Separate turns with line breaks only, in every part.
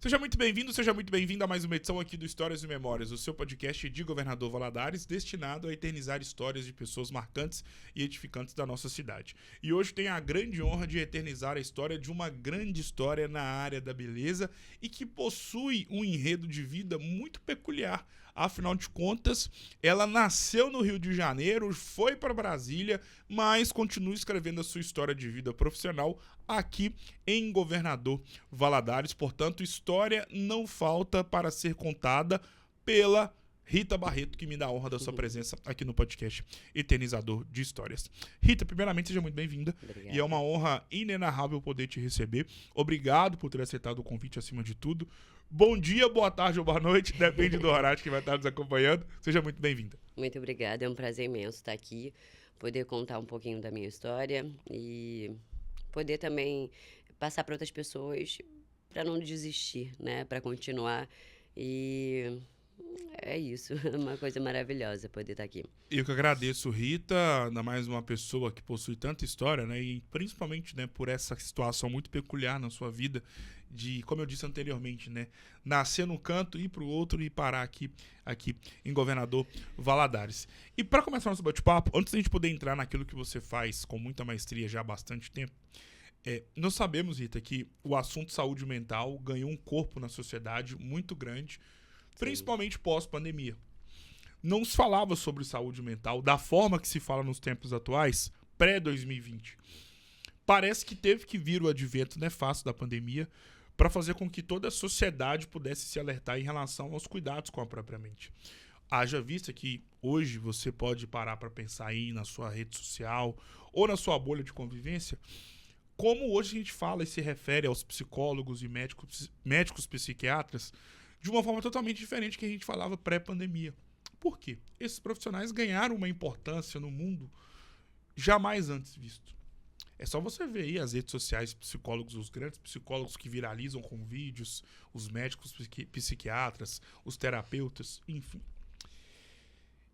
Seja muito bem-vindo, seja muito bem-vinda a mais uma edição aqui do Histórias e Memórias, o seu podcast de Governador Valadares, destinado a eternizar histórias de pessoas marcantes e edificantes da nossa cidade. E hoje tem a grande honra de eternizar a história de uma grande história na área da beleza e que possui um enredo de vida muito peculiar. Afinal de contas, ela nasceu no Rio de Janeiro, foi para Brasília, mas continua escrevendo a sua história de vida profissional aqui em Governador Valadares. Portanto, história não falta para ser contada pela Rita Barreto, que me dá a honra da sua presença aqui no podcast Eternizador de Histórias. Rita, primeiramente, seja muito bem-vinda.
Obrigada.
E é uma honra inenarrável poder te receber. Obrigado por ter aceitado o convite acima de tudo. Bom dia, boa tarde ou boa noite, depende do horário que vai estar nos acompanhando. Seja muito bem-vinda.
Muito obrigada, é um prazer imenso estar aqui, poder contar um pouquinho da minha história e poder também passar para outras pessoas para não desistir, né? Para continuar. E é isso, é uma coisa maravilhosa poder estar aqui.
Eu que agradeço, Rita, ainda mais uma pessoa que possui tanta história, né? E principalmente, né, por essa situação muito peculiar na sua vida, de, como eu disse anteriormente, né, nascer num canto, ir para o outro e parar aqui em Governador Valadares. E para começar nosso bate-papo, antes da gente poder entrar naquilo que você faz com muita maestria já há bastante tempo, nós sabemos, Rita, que o assunto saúde mental ganhou um corpo na sociedade muito grande, principalmente pós-pandemia. Não se falava sobre saúde mental da forma que se fala nos tempos atuais, pré-2020. Parece que teve que vir o advento nefasto da pandemia para fazer com que toda a sociedade pudesse se alertar em relação aos cuidados com a própria mente. Haja vista que hoje você pode parar para pensar aí na sua rede social ou na sua bolha de convivência, como hoje a gente fala e se refere aos psicólogos e médicos psiquiatras de uma forma totalmente diferente que a gente falava pré-pandemia. Por quê? Esses profissionais ganharam uma importância no mundo jamais antes visto. É só você ver aí as redes sociais, psicólogos, os grandes psicólogos que viralizam com vídeos, os médicos psiquiatras, os terapeutas, enfim.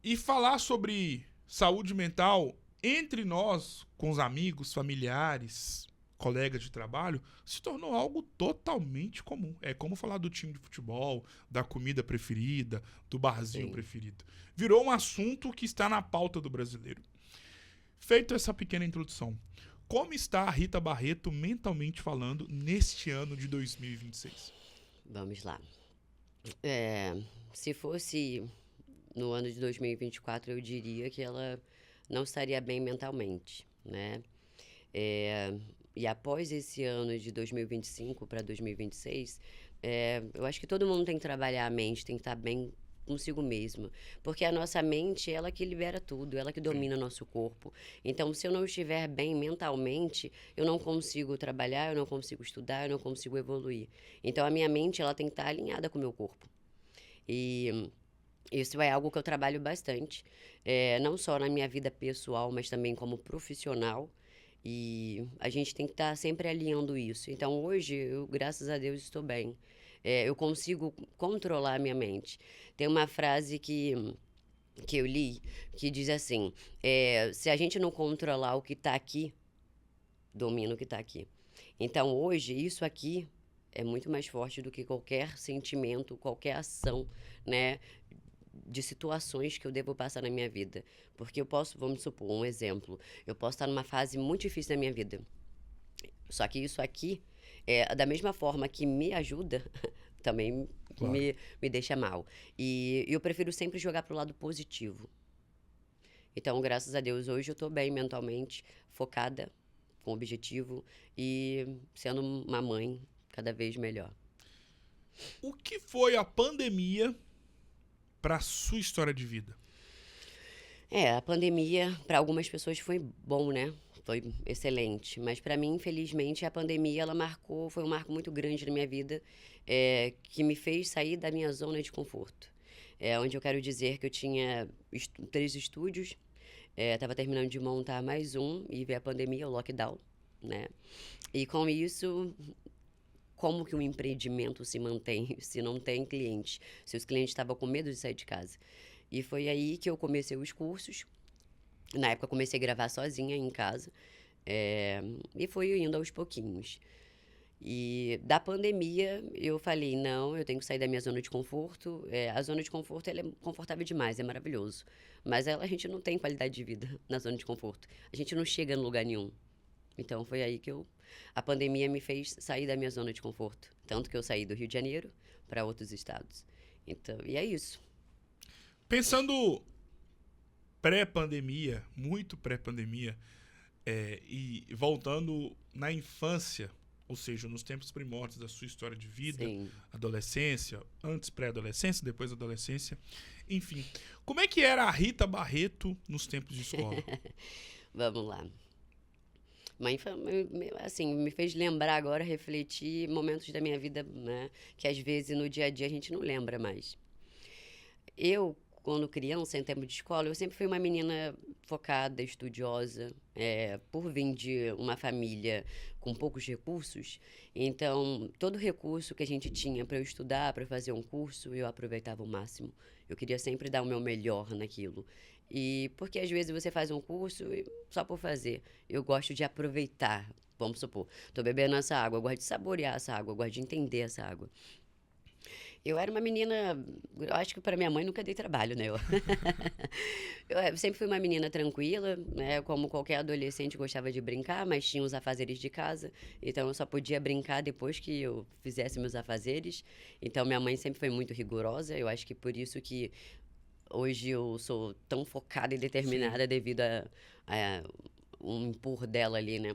E falar sobre saúde mental entre nós, com os amigos, familiares, colegas de trabalho, se tornou algo totalmente comum. É como falar do time de futebol, da comida preferida, do barzinho
Sim.
preferido. Virou um assunto que está na pauta do brasileiro. Feito essa pequena introdução, como está a Rita Barreto mentalmente falando neste ano de 2026?
Vamos lá. Se fosse no ano de 2024, eu diria que ela não estaria bem mentalmente, né? E após esse ano de 2025 para 2026, eu acho que todo mundo tem que trabalhar a mente, tem que estar bem consigo mesmo. Porque a nossa mente, ela que libera tudo, ela que domina o nosso corpo. Então, se eu não estiver bem mentalmente, eu não consigo trabalhar, eu não consigo estudar, eu não consigo evoluir. Então, a minha mente, ela tem que estar alinhada com o meu corpo. E isso é algo que eu trabalho bastante, não só na minha vida pessoal, mas também como profissional. E a gente tem que estar sempre alinhando isso. Então, hoje, eu, graças a Deus, estou bem. Eu consigo controlar a minha mente. Tem uma frase que eu li que diz assim: se a gente não controlar o que está aqui, domina o que está aqui. Então, hoje, isso aqui é muito mais forte do que qualquer sentimento, qualquer ação, né? De situações que eu devo passar na minha vida. Porque eu posso, vamos supor, um exemplo, eu posso estar numa fase muito difícil da minha vida. Só que isso aqui, da mesma forma que me ajuda, também
Claro.
me deixa mal. E eu prefiro sempre jogar pro lado positivo. Então, graças a Deus, hoje eu tô bem mentalmente, focada, com objetivo e sendo uma mãe cada vez melhor.
O que foi a pandemia para a sua história de vida?
A pandemia, para algumas pessoas foi bom, né? Foi excelente. Mas para mim, infelizmente, a pandemia ela foi um marco muito grande na minha vida, que me fez sair da minha zona de conforto. Onde eu quero dizer que eu tinha 3 estúdios, estava terminando de montar mais um e veio a pandemia, o lockdown, né? E com isso, como que um empreendimento se mantém se não tem clientes? Se os clientes estavam com medo de sair de casa. E foi aí que eu comecei os cursos. Na época, eu comecei a gravar sozinha em casa. E fui indo aos pouquinhos. E da pandemia, eu falei, não, eu tenho que sair da minha zona de conforto. A zona de conforto, ela é confortável demais, é maravilhoso. Mas a gente não tem qualidade de vida na zona de conforto. A gente não chega em lugar nenhum. Então, foi aí que a pandemia me fez sair da minha zona de conforto. Tanto que eu saí do Rio de Janeiro para outros estados. Então, e é isso.
Pensando pré-pandemia, muito pré-pandemia, e voltando na infância, ou seja, nos tempos primórdios da sua história de vida,
Sim.
adolescência, antes pré-adolescência, depois adolescência, enfim. Como é que era a Rita Barreto nos tempos de escola?
Vamos lá. Assim, me fez lembrar agora, refletir momentos da minha vida, né? Que às vezes no dia a dia a gente não lembra mais. Eu, quando criança, em tempo de escola, eu sempre fui uma menina focada, estudiosa, por vir de uma família com poucos recursos. Então, todo recurso que a gente tinha para eu estudar, para fazer um curso, eu aproveitava ao máximo. Eu queria sempre dar o meu melhor naquilo. E porque às vezes você faz um curso só por fazer. Eu gosto de aproveitar. Vamos supor, estou bebendo essa água, eu gosto de saborear essa água, eu gosto de entender essa água. Eu era uma menina, eu acho que para minha mãe nunca dei trabalho, né? Eu sempre fui uma menina tranquila, né? Como qualquer adolescente gostava de brincar, mas tinha os afazeres de casa, então eu só podia brincar depois que eu fizesse meus afazeres. Então minha mãe sempre foi muito rigorosa, eu acho que por isso que hoje eu sou tão focada e
Sim.
determinada devido a um impor dela ali, né?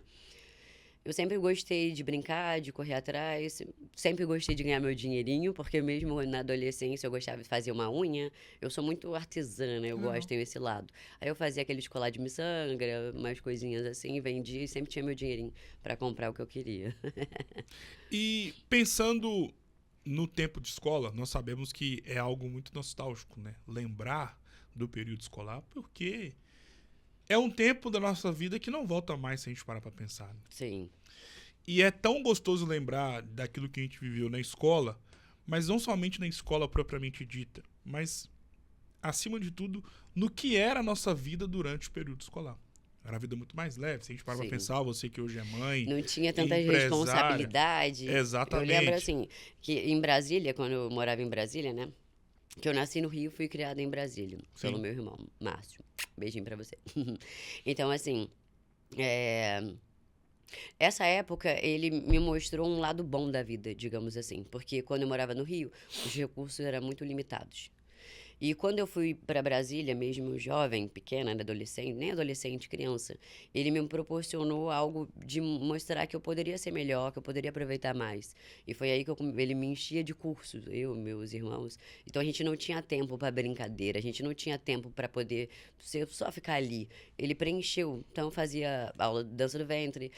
Eu sempre gostei de brincar, de correr atrás, sempre gostei de ganhar meu dinheirinho, porque mesmo na adolescência eu gostava de fazer uma unha. Eu sou muito artesã, né? Eu
Que
gosto,
legal.
tenho esse lado. Aí eu fazia aquele colar de miçangra, umas coisinhas assim, vendia e sempre tinha meu dinheirinho para comprar o que eu queria.
E pensando no tempo de escola, nós sabemos que é algo muito nostálgico, né? Lembrar do período escolar, porque é um tempo da nossa vida que não volta mais se a gente parar pra pensar, né?
Sim,
E é tão gostoso lembrar daquilo que a gente viveu na escola, mas não somente na escola propriamente dita, mas, acima de tudo, no que era a nossa vida durante o período escolar. Era uma vida muito mais leve. Se a gente parar pra
sim.
pensar, você que hoje é mãe,
Não tinha tanta
empresária.
responsabilidade. Eu lembro,
Exatamente.
assim, que em Brasília, quando eu morava em Brasília, né? Que eu nasci no Rio, fui criada em Brasília, pelo
Sim.
meu irmão, Márcio. Beijinho pra você. Então, assim, é, essa época ele me mostrou um lado bom da vida, digamos assim. Porque quando eu morava no Rio, os recursos eram muito limitados. E quando eu fui para Brasília, mesmo jovem, pequena, né, adolescente, nem adolescente, criança, ele me proporcionou algo de mostrar que eu poderia ser melhor, que eu poderia aproveitar mais. E foi aí que ele me enchia de cursos, eu, meus irmãos. Então a gente não tinha tempo para brincadeira, a gente não tinha tempo para poder só ficar ali. Ele preencheu. Então eu fazia aula de dança do ventre,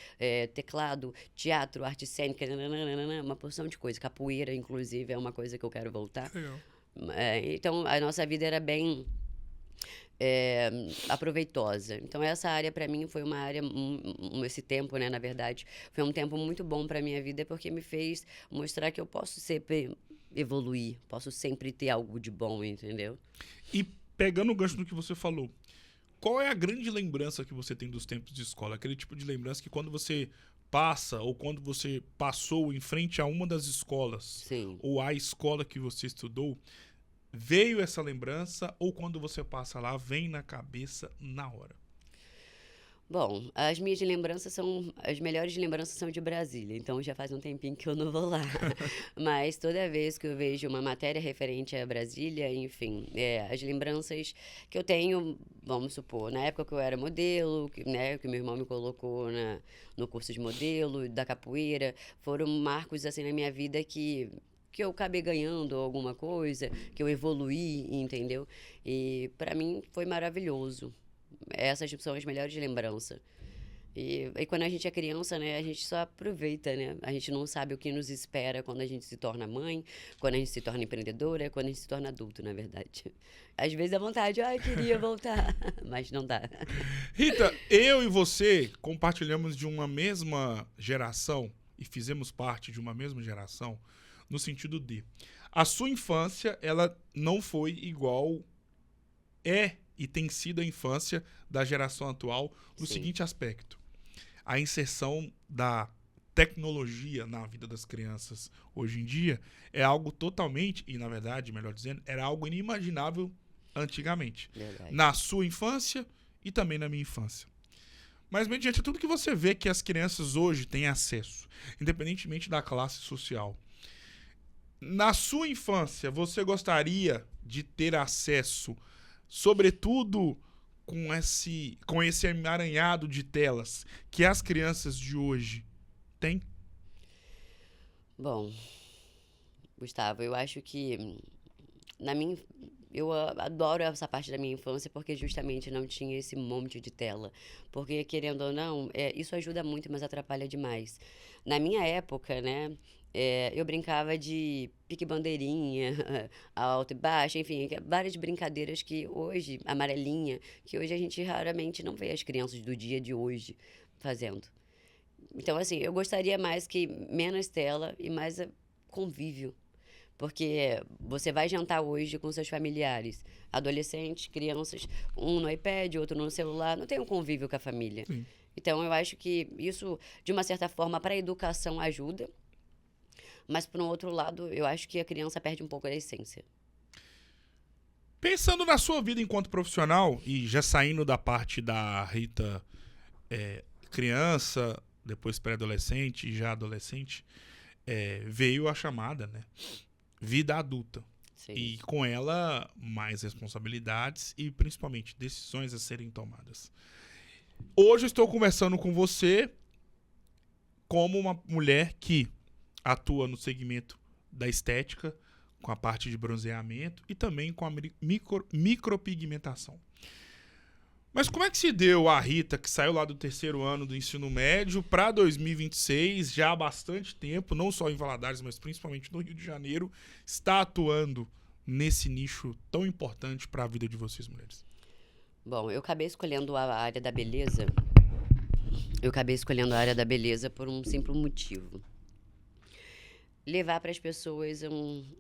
teclado, teatro, arte cênica, nananana, uma porção de coisa. Capoeira, inclusive, é uma coisa que eu quero voltar.
Que legal.
Então, a nossa vida era bem é, aproveitosa. Então, essa área, para mim, foi uma área, esse tempo, né, na verdade, foi um tempo muito bom para minha vida, porque me fez mostrar que eu posso sempre evoluir, posso sempre ter algo de bom, entendeu?
E pegando o gancho do que você falou, qual é a grande lembrança que você tem dos tempos de escola? Aquele tipo de lembrança que quando você passa ou quando você passou em frente a uma das escolas
Sim.
ou a escola que você estudou, veio essa lembrança ou quando você passa lá, vem na cabeça na hora?
Bom, as minhas lembranças são. As melhores lembranças são de Brasília, então já faz um tempinho que eu não vou lá. Mas toda vez que eu vejo uma matéria referente a Brasília, enfim, as lembranças que eu tenho, vamos supor, na época que eu era modelo, né, que meu irmão me colocou no curso de modelo, da capoeira, foram marcos assim na minha vida que eu acabei ganhando alguma coisa, que eu evoluí, entendeu? E para mim foi maravilhoso. Essas são as melhores lembranças. E quando a gente é criança, né, a gente só aproveita, né? A gente não sabe o que nos espera quando a gente se torna mãe, quando a gente se torna empreendedora, quando a gente se torna adulto, na verdade. Às vezes a vontade, queria voltar, mas não dá.
Rita, eu e você compartilhamos de uma mesma geração e fizemos parte de uma mesma geração no sentido de a sua infância, ela não foi igual e tem sido a infância da geração atual no
Sim,
seguinte aspecto: a inserção da tecnologia na vida das crianças hoje em dia é algo totalmente, e na verdade, melhor dizendo, era algo inimaginável antigamente.
Verdade.
Na sua infância e também na minha infância. Mas, mediante tudo que você vê que as crianças hoje têm acesso, independentemente da classe social, na sua infância, você gostaria de ter acesso, sobretudo com esse emaranhado de telas que as crianças de hoje têm?
Bom, Gustavo, eu acho que na minha, eu adoro essa parte da minha infância porque justamente não tinha esse monte de tela. Porque, querendo ou não, isso ajuda muito, mas atrapalha demais. Na minha época, né, eu brincava de pique-bandeirinha, alto e baixo, enfim, várias brincadeiras que hoje, amarelinha, que hoje a gente raramente não vê as crianças do dia de hoje fazendo. Então, assim, eu gostaria mais que menos tela e mais convívio. Porque você vai jantar hoje com seus familiares, adolescentes, crianças, um no iPad, outro no celular, não tem um convívio com a família.
Sim.
Então, eu acho que isso, de uma certa forma, para a educação ajuda, mas, por um outro lado, eu acho que a criança perde um pouco da essência.
Pensando na sua vida enquanto profissional, e já saindo da parte da Rita criança, depois pré-adolescente e já adolescente, veio a chamada, né? Vida adulta.
Sim.
E com ela, mais responsabilidades e principalmente decisões a serem tomadas. Hoje eu estou conversando com você como uma mulher que atua no segmento da estética, com a parte de bronzeamento e também com a micropigmentação. Mas como é que se deu a Rita, que saiu lá do terceiro ano do ensino médio, para 2026, já há bastante tempo, não só em Valadares, mas principalmente no Rio de Janeiro, está atuando nesse nicho tão importante para a vida de vocês, mulheres?
Bom, eu acabei escolhendo a área da beleza. Eu acabei escolhendo a área da beleza por um simples motivo. Levar para as pessoas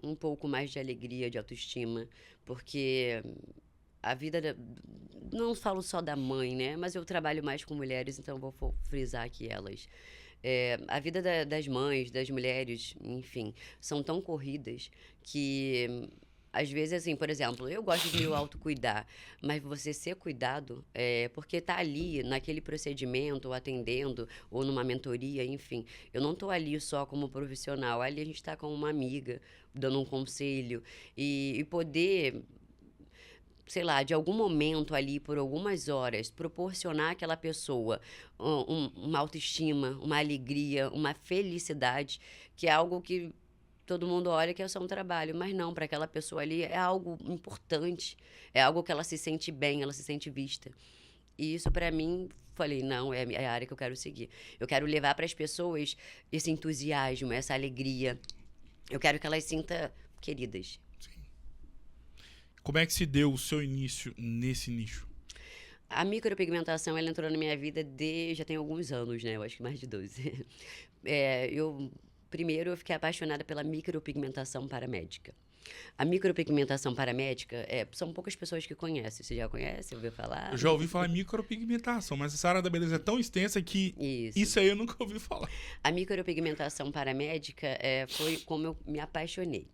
um pouco mais de alegria, de autoestima, porque a vida, não falo só da mãe, né? Mas eu trabalho mais com mulheres, então vou frisar aqui elas. A vida das mães, das mulheres, enfim, são tão corridas que às vezes, assim, por exemplo, eu gosto de me autocuidar, mas você ser cuidado, porque tá ali naquele procedimento, ou atendendo, ou numa mentoria, enfim. Eu não tô ali só como profissional, ali a gente tá como uma amiga, dando um conselho, e poder, sei lá, de algum momento ali, por algumas horas, proporcionar àquela pessoa uma autoestima, uma alegria, uma felicidade, que é algo que todo mundo olha que é só um trabalho, mas não, para aquela pessoa ali é algo importante, é algo que ela se sente bem, ela se sente vista. E isso para mim, falei, não, é a área que eu quero seguir. Eu quero levar para as pessoas esse entusiasmo, essa alegria. Eu quero que elas se sintam queridas.
Como é que se deu o seu início nesse nicho?
A micropigmentação, ela entrou na minha vida já tem alguns anos, né? Eu acho que mais de 12. Primeiro, eu fiquei apaixonada pela micropigmentação paramédica. A micropigmentação paramédica, são poucas pessoas que conhecem. Você já conhece? Ouviu falar?
Eu já ouvi falar em micropigmentação, mas essa área da beleza é tão extensa que isso aí eu nunca ouvi falar.
A micropigmentação paramédica foi como eu me apaixonei.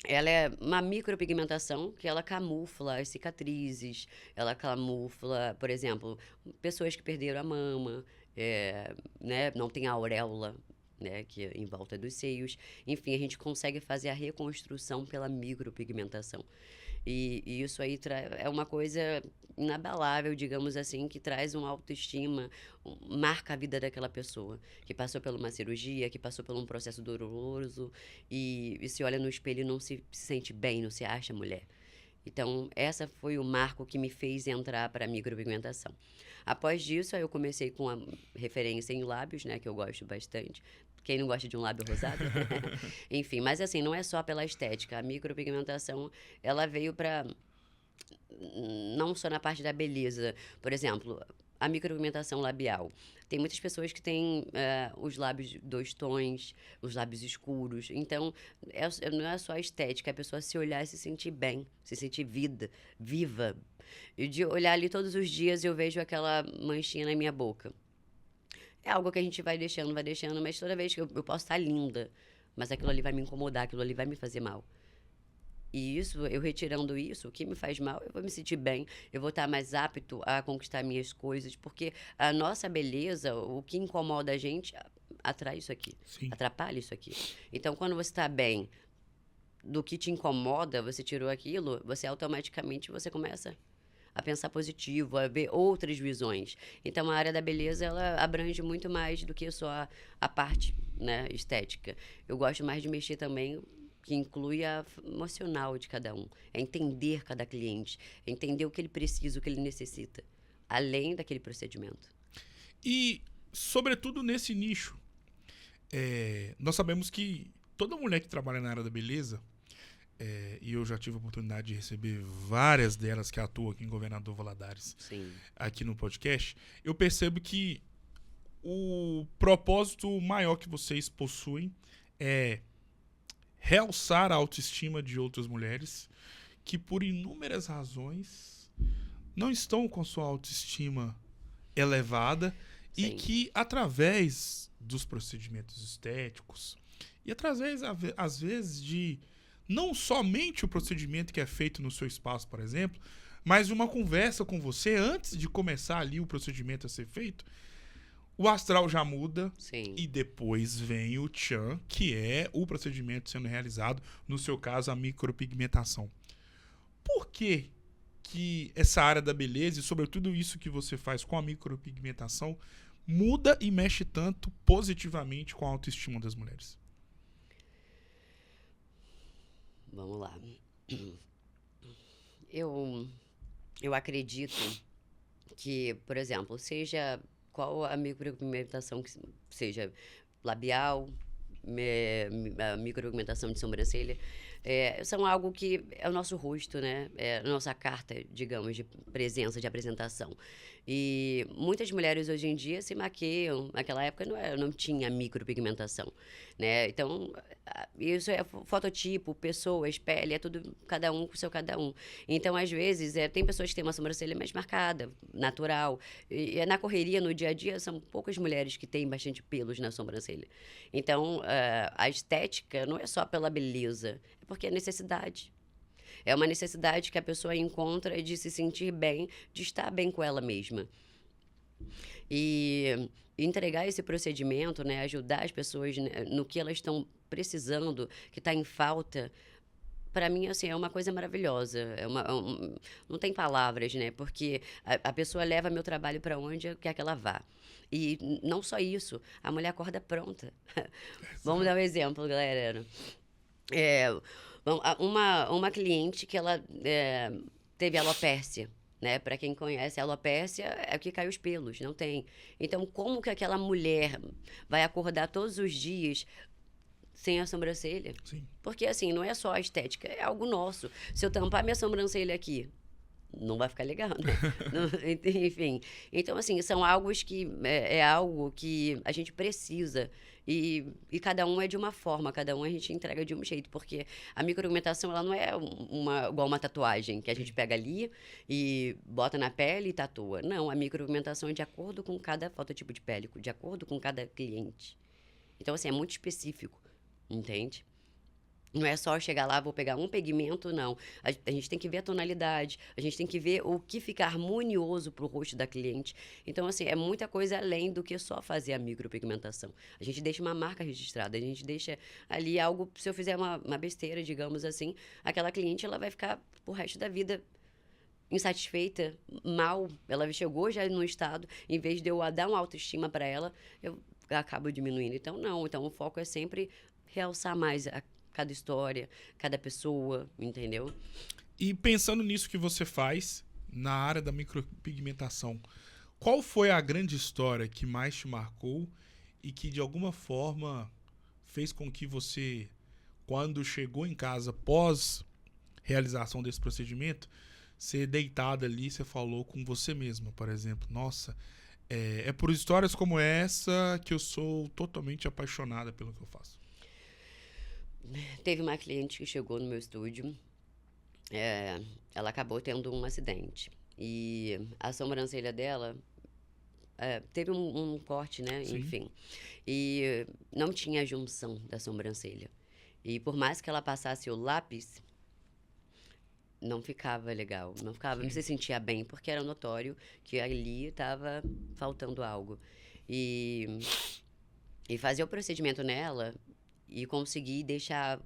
Ela é uma micropigmentação que ela camufla as cicatrizes, ela camufla, por exemplo, pessoas que perderam a mama, né, não tem a auréola, né, que é em volta dos seios. Enfim, a gente consegue fazer a reconstrução pela micropigmentação. E isso aí é uma coisa inabalável, digamos assim, que traz uma autoestima, marca a vida daquela pessoa, que passou por uma cirurgia, que passou por um processo doloroso e se olha no espelho e não se sente bem, não se acha mulher. Então, essa foi o marco que me fez entrar para a micropigmentação. Após disso, aí eu comecei com a referência em lábios, né, que eu gosto bastante. Quem não gosta de um lábio rosado? Enfim, mas assim, não é só pela estética. A micropigmentação, ela veio para não só na parte da beleza. Por exemplo, a micropigmentação labial. Tem muitas pessoas que têm os lábios 2 tons, os lábios escuros. Então, não é só a estética, é a pessoa se olhar e se sentir bem, se sentir viva. E de olhar ali todos os dias eu vejo aquela manchinha na minha boca. é algo que a gente vai deixando, mas toda vez que eu posso estar linda, mas aquilo ali vai me incomodar, aquilo ali vai me fazer mal. E isso, eu retirando isso, o que me faz mal, eu vou me sentir bem, eu vou estar mais apto a conquistar minhas coisas, porque a nossa beleza, o que incomoda a gente, atrai isso aqui,
Sim.
atrapalha isso aqui. Então, quando você está bem do que te incomoda, você tirou aquilo, você automaticamente você começa a pensar positivo, a ver outras visões. Então, a área da beleza, ela abrange muito mais do que só a parte, né, estética. Eu gosto mais de mexer também, que inclui a emocional de cada um. É entender cada cliente, é entender o que ele precisa, o que ele necessita, além daquele procedimento.
E, sobretudo nesse nicho, nós sabemos que toda mulher que trabalha na área da beleza, e eu já tive a oportunidade de receber várias delas que atuam aqui em Governador Valadares,
Sim.
aqui no podcast, eu percebo que o propósito maior que vocês possuem é realçar a autoestima de outras mulheres que, por inúmeras razões, não estão com sua autoestima elevada e
Sim.
que, através dos procedimentos estéticos e através, às vezes, de não somente o procedimento que é feito no seu espaço, por exemplo, mas uma conversa com você antes de começar ali o procedimento a ser feito, o astral já muda.
Sim.
E depois vem o tchan, que é o procedimento sendo realizado, no seu caso, a micropigmentação. Por que essa área da beleza e sobretudo isso que você faz com a micropigmentação muda e mexe tanto positivamente com a autoestima das mulheres?
Vamos lá. Eu acredito que, por exemplo, seja qual a micropigmentação que seja, labial, a micropigmentação de sobrancelha, são algo que é o nosso rosto, né? É a nossa carta, digamos, de presença, de apresentação. E muitas mulheres hoje em dia se maquiam. Naquela época não tinha micropigmentação, né? Então, isso é fototipo, pessoas, pele, é tudo cada um com o seu cada um. Então, às vezes, tem pessoas que têm uma sobrancelha mais marcada, natural. E na correria, no dia a dia, são poucas mulheres que têm bastante pelos na sobrancelha. Então, a estética não é só pela beleza, é porque é necessidade. É uma necessidade que a pessoa encontra de se sentir bem, de estar bem com ela mesma. E entregar esse procedimento, né, ajudar as pessoas, né, no que elas estão precisando, que está em falta, para mim, assim, é uma coisa maravilhosa. Não tem palavras, né? Porque a pessoa leva meu trabalho para onde quer que ela vá. E não só isso, a mulher acorda pronta. Vamos dar um exemplo, galera. Uma cliente que ela teve alopécia, né? Para quem conhece, a alopécia é o que cai os pelos, não tem. Então, como que aquela mulher vai acordar todos os dias sem a sobrancelha?
Sim.
Porque, assim, não é só a estética, é algo nosso. Se eu tampar minha sobrancelha aqui, não vai ficar legal, né? Enfim. Então, assim, são algo que é algo que a gente precisa. E cada um é de uma forma, cada um a gente entrega de um jeito, porque a micropigmentação, ela não é igual uma tatuagem, que a gente pega ali e bota na pele e tatua. Não, a micropigmentação é de acordo com cada fototipo de pele, de acordo com cada cliente. Então, assim, é muito específico, entende? Não é só chegar lá, vou pegar um pigmento, não. A gente tem que ver a tonalidade, a gente tem que ver o que fica harmonioso para o rosto da cliente. Então, assim, é muita coisa além do que só fazer a micropigmentação. A gente deixa uma marca registrada, a gente deixa ali algo, se eu fizer uma besteira, digamos assim, aquela cliente, ela vai ficar pro resto da vida insatisfeita, mal. Ela chegou já no estado, em vez de eu dar uma autoestima para ela, eu acabo diminuindo. Então, não. Então, o foco é sempre realçar mais cada história, cada pessoa, entendeu?
E pensando nisso que você faz na área da micropigmentação, qual foi a grande história que mais te marcou e que de alguma forma fez com que você, quando chegou em casa pós realização desse procedimento, ser deitada ali, você falou com você mesma, por exemplo, nossa, é por histórias como essa que eu sou totalmente apaixonada pelo que eu faço?
Teve uma cliente que chegou no meu estúdio, ela acabou tendo um acidente. E a sobrancelha dela, teve um corte, né?
Sim.
Enfim. E não tinha a junção da sobrancelha. E por mais que ela passasse o lápis, não ficava legal. Não
Sim.
se sentia bem, porque era notório que ali estava faltando algo. E, e fazer o procedimento nela e conseguir deixar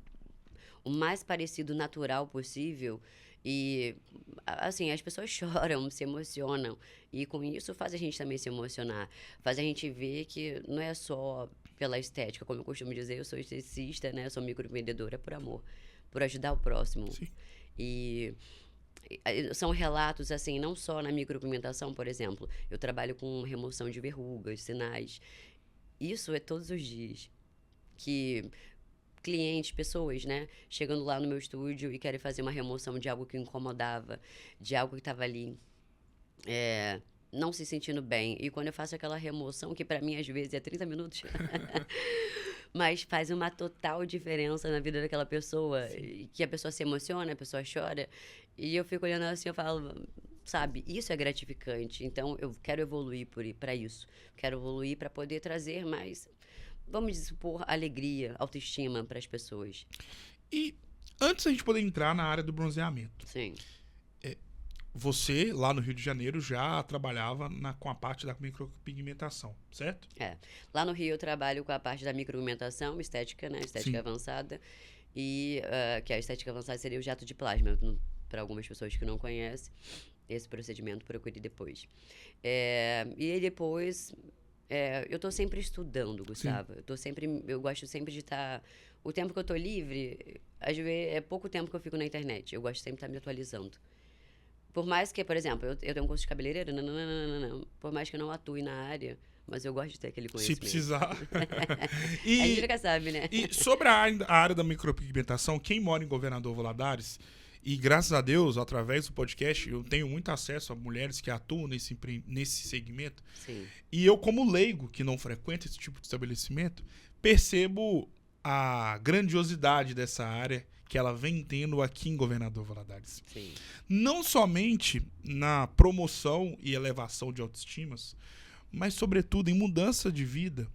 o mais parecido natural possível. E, assim, as pessoas choram, se emocionam. E com isso faz a gente também se emocionar. Faz a gente ver que não é só pela estética, como eu costumo dizer, eu sou esteticista, né? Eu sou microempreendedora por amor, por ajudar o próximo.
Sim.
E são relatos, assim, não só na micropigmentação, por exemplo. Eu trabalho com remoção de verrugas, sinais. Isso é todos os dias. Que clientes, pessoas, né, chegando lá no meu estúdio e querem fazer uma remoção de algo que incomodava, de algo que estava ali não se sentindo bem. E quando eu faço aquela remoção, que para mim às vezes é 30 minutos, mas faz uma total diferença na vida daquela pessoa, e que a pessoa se emociona, a pessoa chora, e eu fico olhando assim, eu falo, sabe, isso é gratificante. Então eu quero evoluir para isso, quero evoluir para poder trazer mais, vamos supor, alegria, autoestima para as pessoas.
E antes da gente poder entrar na área do bronzeamento,
Sim.
você, lá no Rio de Janeiro, já trabalhava com a parte da micropigmentação, certo?
Lá no Rio eu trabalho com a parte da micropigmentação, estética, né? Estética
Sim.
avançada. E que a estética avançada seria o jato de plasma, para algumas pessoas que não conhecem. Esse procedimento procure depois. E aí depois, eu tô sempre estudando, Gustavo. Eu gosto sempre de estar... O tempo que eu tô livre, às vezes é pouco tempo que eu fico na internet. Eu gosto sempre de estar me atualizando. Por mais que, por exemplo, eu tenho um curso de cabeleireiro, não, por mais que eu não atue na área, mas eu gosto de ter aquele
Se
conhecimento.
precisar.
A gente nunca sabe, né?
E sobre a área da micropigmentação, quem mora em Governador Valadares, e graças a Deus, através do podcast, eu tenho muito acesso a mulheres que atuam nesse segmento.
Sim.
E eu, como leigo, que não frequenta esse tipo de estabelecimento, percebo a grandiosidade dessa área que ela vem tendo aqui em Governador Valadares.
Sim.
Não somente na promoção e elevação de autoestimas, mas sobretudo em mudança de vida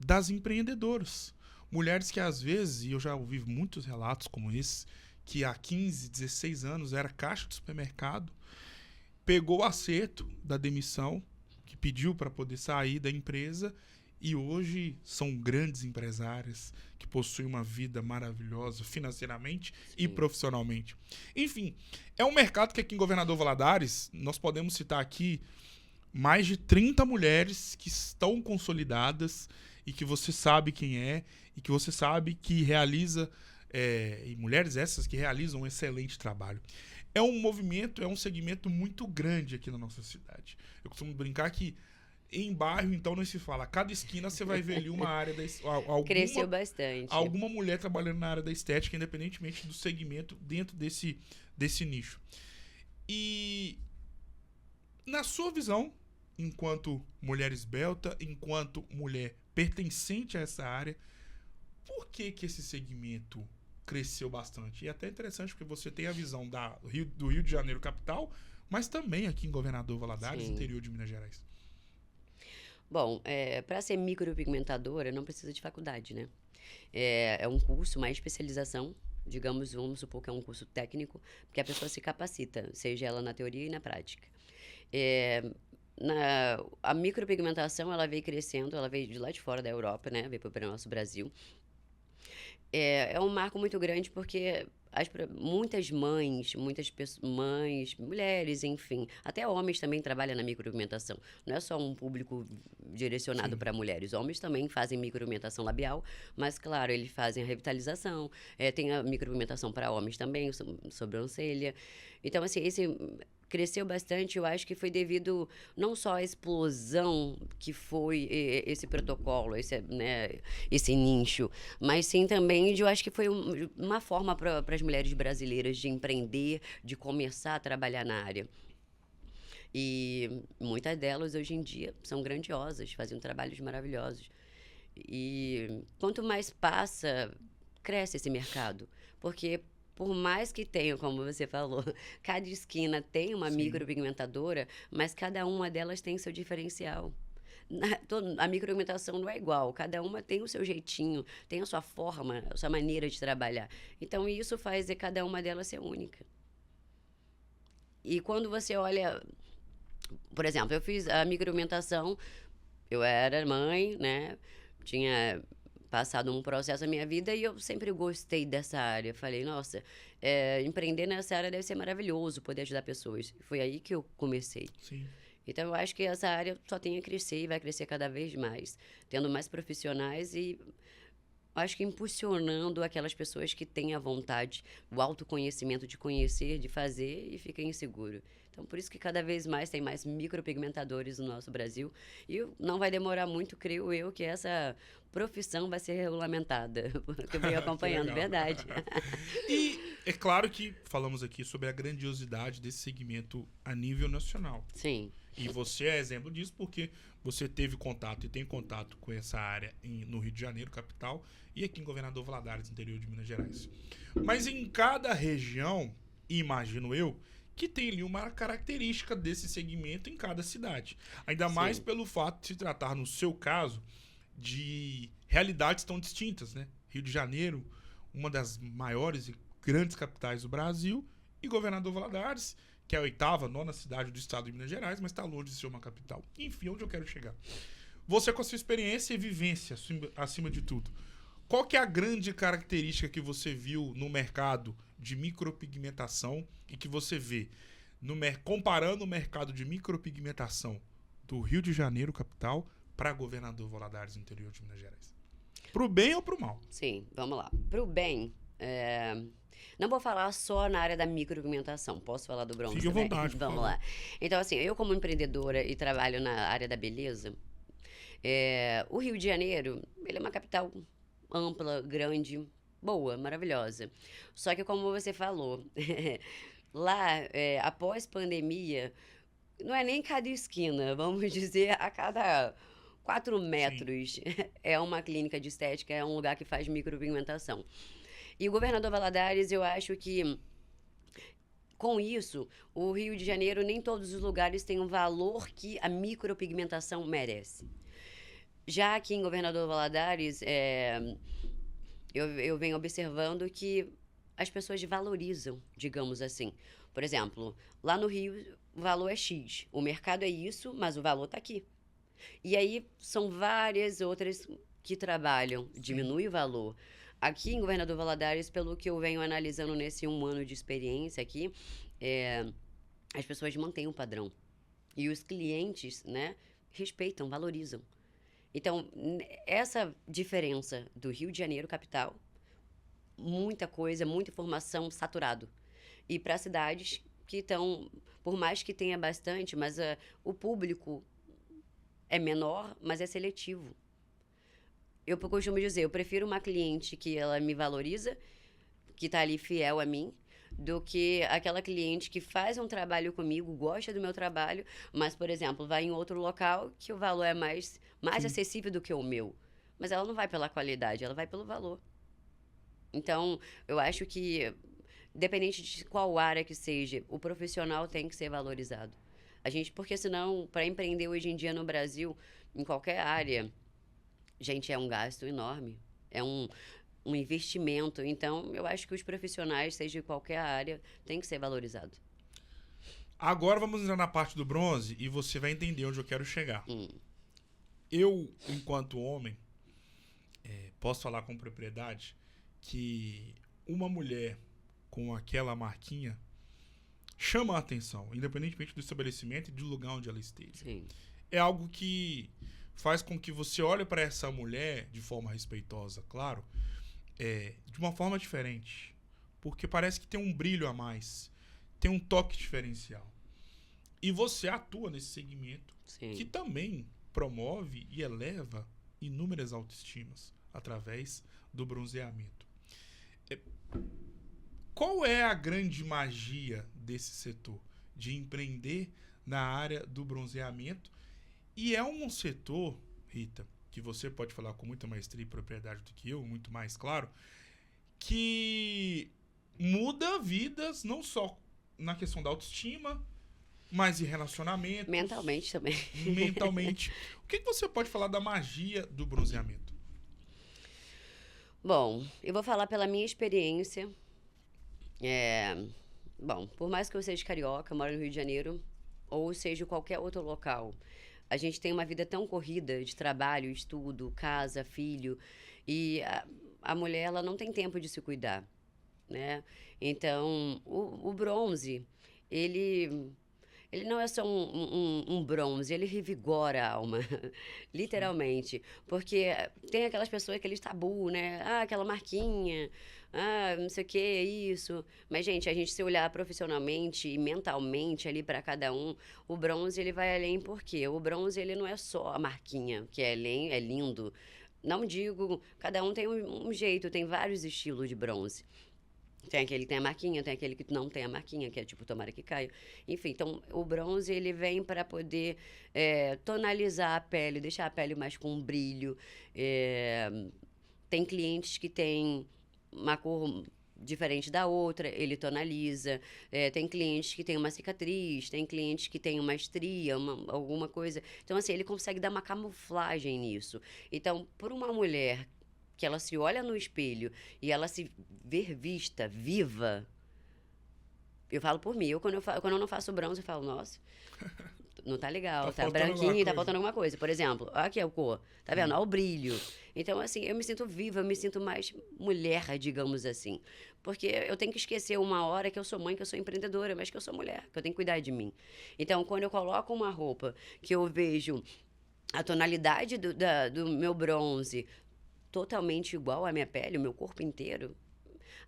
das empreendedoras. Mulheres que às vezes, e eu já ouvi muitos relatos como esse, que há 15, 16 anos era caixa de supermercado, pegou o acerto da demissão, que pediu para poder sair da empresa, e hoje são grandes empresárias que possuem uma vida maravilhosa financeiramente e profissionalmente. Enfim, é um mercado que aqui em Governador Valadares, nós podemos citar aqui mais de 30 mulheres que estão consolidadas e que você sabe quem é e que você sabe que realiza, e mulheres essas que realizam um excelente trabalho. É um movimento, é um segmento muito grande aqui na nossa cidade. Eu costumo brincar que em bairro, então, não se fala. A cada esquina você vai ver ali uma área
Cresceu bastante.
Alguma mulher trabalhando na área da estética, independentemente do segmento dentro desse nicho. E na sua visão, enquanto mulher esbelta, enquanto mulher pertencente a essa área, por que esse segmento cresceu bastante? E é até interessante porque você tem a visão do Rio de Janeiro capital, mas também aqui em Governador Valadares, interior de Minas Gerais.
Bom, para ser micropigmentadora não precisa de faculdade, né? É um curso, uma especialização, digamos, vamos supor que é um curso técnico, porque a pessoa se capacita, seja ela na teoria e na prática. A micropigmentação, ela veio crescendo, ela veio de lá de fora da Europa, né? Veio para o nosso Brasil. É um marco muito grande porque muitas mães, mulheres, enfim, até homens também trabalham na micropigmentação. Não é só um público direcionado para mulheres. Homens também fazem micropigmentação labial, mas, claro, eles fazem a revitalização. Tem a micropigmentação para homens também, sobrancelha. Então, assim, cresceu bastante, eu acho que foi devido não só à explosão que foi esse protocolo, esse nicho, mas sim também, eu acho que foi uma forma para as mulheres brasileiras de empreender, de começar a trabalhar na área. E muitas delas, hoje em dia, são grandiosas, fazem trabalhos maravilhosos. E quanto mais passa, cresce esse mercado, porque por mais que tenha, como você falou, cada esquina tem uma micropigmentadora, mas cada uma delas tem seu diferencial. A micropigmentação não é igual, cada uma tem o seu jeitinho, tem a sua forma, a sua maneira de trabalhar. Então, isso faz de cada uma delas ser única. E quando você olha, por exemplo, eu fiz a micropigmentação, eu era mãe, né? Tinha passado um processo na minha vida e eu sempre gostei dessa área. Falei, nossa, empreender nessa área deve ser maravilhoso, poder ajudar pessoas. Foi aí que eu comecei.
Sim.
Então, eu acho que essa área só tem a crescer e vai crescer cada vez mais, tendo mais profissionais e acho que impulsionando aquelas pessoas que têm a vontade, o autoconhecimento de conhecer, de fazer e fica inseguro. Então, por isso que cada vez mais tem mais micropigmentadores no nosso Brasil. E não vai demorar muito, creio eu, que essa profissão vai ser regulamentada. Porque eu venho acompanhando, verdade.
E é claro que falamos aqui sobre a grandiosidade desse segmento a nível nacional.
Sim.
E você é exemplo disso porque você teve contato e tem contato com essa área no Rio de Janeiro, capital, e aqui em Governador Valadares, interior de Minas Gerais. Mas em cada região, imagino eu, que tem ali uma característica desse segmento em cada cidade. Ainda mais
Sim.
pelo fato de se tratar, no seu caso, de realidades tão distintas, né? Rio de Janeiro, uma das maiores e grandes capitais do Brasil, e Governador Valadares, que é a oitava, nona cidade do estado de Minas Gerais, mas está longe de ser uma capital. Enfim, onde eu quero chegar? Você, com a sua experiência e vivência, acima de tudo, qual que é a grande característica que você viu no mercado de micropigmentação e que você vê comparando o mercado de micropigmentação do Rio de Janeiro, capital, para Governador Valadares, interior de Minas Gerais? Pro bem ou pro mal?
Sim, vamos lá. Pro bem, não vou falar só na área da micropigmentação, posso falar do bronze
Fique à
também?
vontade, por
Vamos
favor.
lá. Então, assim, eu como empreendedora e trabalho na área da beleza, o Rio de Janeiro, ele é uma capital ampla, grande, boa, maravilhosa. Só que como você falou, lá, após pandemia, não é nem cada esquina, vamos dizer, a cada 4
Sim.
metros é uma clínica de estética, é um lugar que faz micropigmentação. E o Governador Valadares, eu acho que, com isso, o Rio de Janeiro, nem todos os lugares têm o valor que a micropigmentação merece. Já aqui em Governador Valadares, eu venho observando que as pessoas valorizam, digamos assim. Por exemplo, lá no Rio, o valor é X. O mercado é isso, mas o valor está aqui. E aí são várias outras que trabalham, diminui o valor. Aqui em Governador Valadares, pelo que eu venho analisando nesse 1 ano de experiência aqui, as pessoas mantêm o padrão. E os clientes, né, respeitam, valorizam. Então, essa diferença do Rio de Janeiro, capital, muita coisa, muita informação, saturado. E para cidades que estão, por mais que tenha bastante, mas o público é menor, mas é seletivo. Eu costumo dizer, eu prefiro uma cliente que ela me valoriza, que está ali fiel a mim, do que aquela cliente que faz um trabalho comigo, gosta do meu trabalho, mas, por exemplo, vai em outro local que o valor é mais acessível do que o meu. Mas ela não vai pela qualidade, ela vai pelo valor. Então, eu acho que, dependente de qual área que seja, o profissional tem que ser valorizado. Porque senão, para empreender hoje em dia no Brasil, em qualquer área, gente, é um gasto enorme. É um investimento. Então, eu acho que os profissionais, seja de qualquer área, têm que ser valorizados.
Agora vamos entrar na parte do bronze e você vai entender onde eu quero chegar.
Hum.
Eu, enquanto homem, posso falar com propriedade que uma mulher com aquela marquinha chama a atenção, independentemente do estabelecimento e do lugar onde ela esteja.
Sim.
É algo que faz com que você olhe para essa mulher de forma respeitosa, claro, de uma forma diferente. Porque parece que tem um brilho a mais, tem um toque diferencial. E você atua nesse segmento
Sim.
que também promove e eleva inúmeras autoestimas através do bronzeamento. Qual é a grande magia desse setor de empreender na área do bronzeamento? E é um setor, Rita, que você pode falar com muita maestria e propriedade do que eu, muito mais claro, que muda vidas não só na questão da autoestima, Mas em relacionamentos,
Mentalmente também.
mentalmente. O que você pode falar da magia do bronzeamento?
Bom, eu vou falar pela minha experiência. É, bom, por mais que eu seja carioca, moro no Rio de Janeiro, ou seja qualquer outro local, a gente tem uma vida tão corrida de trabalho, estudo, casa, filho, e a mulher ela não tem tempo de se cuidar, né? Então, o bronze, ele ele não é só um bronze, ele revigora a alma,
Sim.
literalmente. Porque tem aquelas pessoas, aqueles tabu, né? Ah, aquela marquinha, ah, não sei o que, isso. Mas, gente, a gente se olhar profissionalmente e mentalmente ali para cada um, o bronze ele vai além por quê? O bronze ele não é só a marquinha, que é lindo. Não digo, cada um tem um jeito, tem vários estilos de bronze. Tem aquele que tem a marquinha, tem aquele que não tem a marquinha, que é tipo tomara que caia. Enfim, então o bronze ele vem para poder tonalizar a pele, deixar a pele mais com brilho. É, tem clientes que têm uma cor diferente da outra, ele tonaliza. É, tem clientes que têm uma cicatriz, tem clientes que têm uma estria, alguma coisa. Então, assim, ele consegue dar uma camuflagem nisso. Então, por uma mulher que ela se olha no espelho e ela se ver vista, viva, eu falo por mim. Quando eu não faço bronze, eu falo, nossa, não tá
Tá
legal, tá
faltando
branquinho
alguma
e tá
coisa?
faltando alguma coisa. Por exemplo, aqui é o cor, tá vendo? Olha o brilho. Então, assim, eu me sinto viva, eu me sinto mais mulher, digamos assim. Porque eu tenho que esquecer uma hora que eu sou mãe, que eu sou empreendedora, mas que eu sou mulher, que eu tenho que cuidar de mim. Então, quando eu coloco uma roupa que eu vejo a tonalidade do meu bronze totalmente igual à minha pele, o meu corpo inteiro.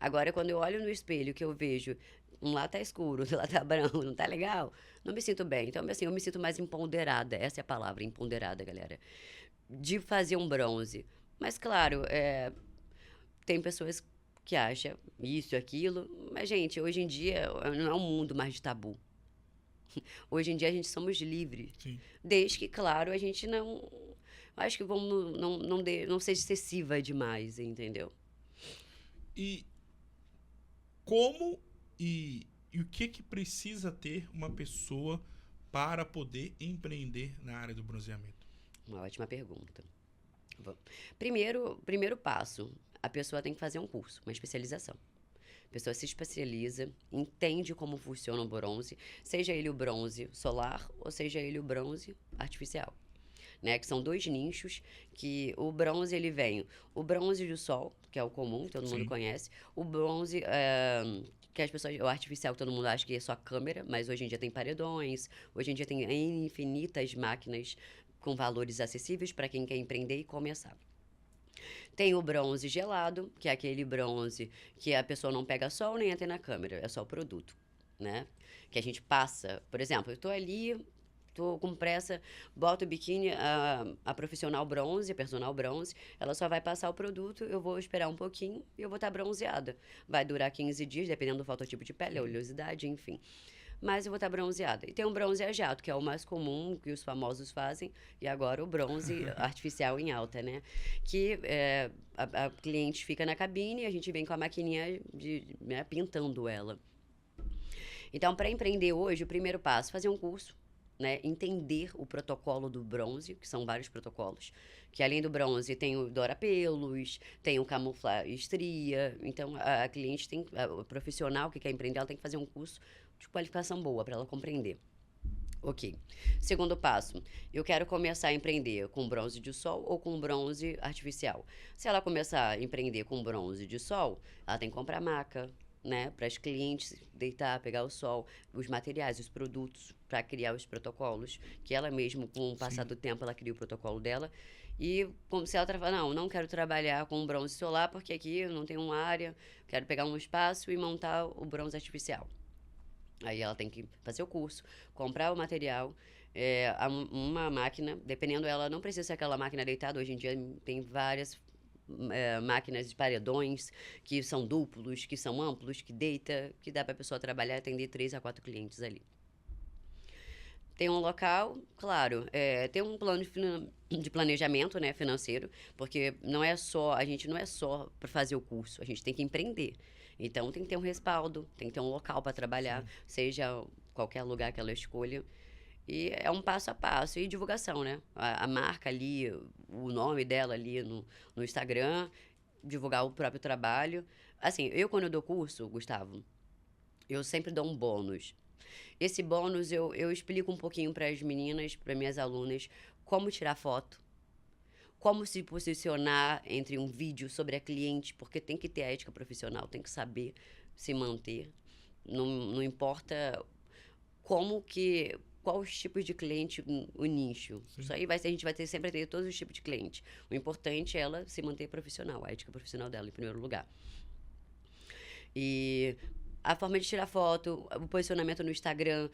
Agora, quando eu olho no espelho que eu vejo um lá tá escuro, outro lá tá branco, não tá legal, não me sinto bem. Então, assim, eu me sinto mais empoderada. Essa é a palavra, empoderada, galera. De fazer um bronze. Mas, claro, tem pessoas que acham isso e aquilo. Mas, gente, hoje em dia não é um mundo mais de tabu. Hoje em dia a gente somos livres.
Sim.
Desde que, claro, a gente não. Acho que vamos não seja excessiva demais, entendeu?
E como e o que precisa ter uma pessoa para poder empreender na área do bronzeamento?
Uma ótima pergunta. Va- primeiro passo, a pessoa tem que fazer um curso, uma especialização. A pessoa se especializa, entende como funciona o bronze, seja ele o bronze solar ou seja ele o bronze artificial. Né, que são dois nichos que o bronze ele vem o bronze do sol, que é o comum, que todo mundo
Sim.
conhece, o bronze que as pessoas, o artificial que todo mundo acha que é só câmera, mas hoje em dia tem paredões, hoje em dia tem infinitas máquinas com valores acessíveis para quem quer empreender e começar. Tem o bronze gelado, que é aquele bronze que a pessoa não pega sol nem entra na câmera, é só o produto, né? Que a gente passa, por exemplo, eu tô ali, tô com pressa, boto o biquíni, a profissional bronze, a personal bronze, ela só vai passar o produto, eu vou esperar um pouquinho e eu vou estar bronzeada. Vai durar 15 dias, dependendo do fototipo de pele, a oleosidade, enfim. Mas eu vou estar bronzeada. E tem um bronze a jato, que é o mais comum que os famosos fazem, e agora o bronze artificial em alta, né? Que a cliente fica na cabine e a gente vem com a maquininha né, pintando ela. Então, para empreender hoje, o primeiro passo é fazer um curso, né, entender o protocolo do bronze, que são vários protocolos, que além do bronze tem o doura-pelos, tem o camuflar estria, então a cliente tem, o profissional que quer empreender, ela tem que fazer um curso de qualificação boa para ela compreender. Ok. Segundo passo, eu quero começar a empreender com bronze de sol ou com bronze artificial. Se ela começar a empreender com bronze de sol, ela tem que comprar maca, né, para as clientes deitar, pegar o sol, os materiais, os produtos para criar os protocolos, que ela mesmo, com o passar
Sim.
do tempo, ela cria o protocolo dela. E como se ela falar, não quero trabalhar com bronze solar porque aqui eu não tenho uma área, quero pegar um espaço e montar o bronze artificial. Aí ela tem que fazer o curso, comprar o material, uma máquina, dependendo, ela não precisa ser aquela máquina deitada. Hoje em dia tem várias máquinas de paredões que são duplos, que são amplos, que deita, que dá para a pessoa trabalhar e atender 3 a 4 clientes ali. Tem um local, claro, tem um plano de planejamento, né, financeiro, porque a gente não é só para fazer o curso, a gente tem que empreender. Então tem que ter um respaldo, tem que ter um local para trabalhar,
Sim.
seja qualquer lugar que ela escolha. E é um passo a passo. E divulgação, né? A marca ali, o nome dela ali no Instagram, divulgar o próprio trabalho. Assim, quando eu dou curso, Gustavo, eu sempre dou um bônus. Esse bônus eu explico um pouquinho para as meninas, para minhas alunas, como tirar foto, como se posicionar entre um vídeo sobre a cliente, porque tem que ter a ética profissional, tem que saber se manter. Não importa como que qual os tipos de cliente, o nicho.
Sim.
Isso aí a gente vai ter sempre ter todos os tipos de cliente. O importante é ela se manter profissional, a ética profissional dela em primeiro lugar. E a forma de tirar foto, o posicionamento no Instagram,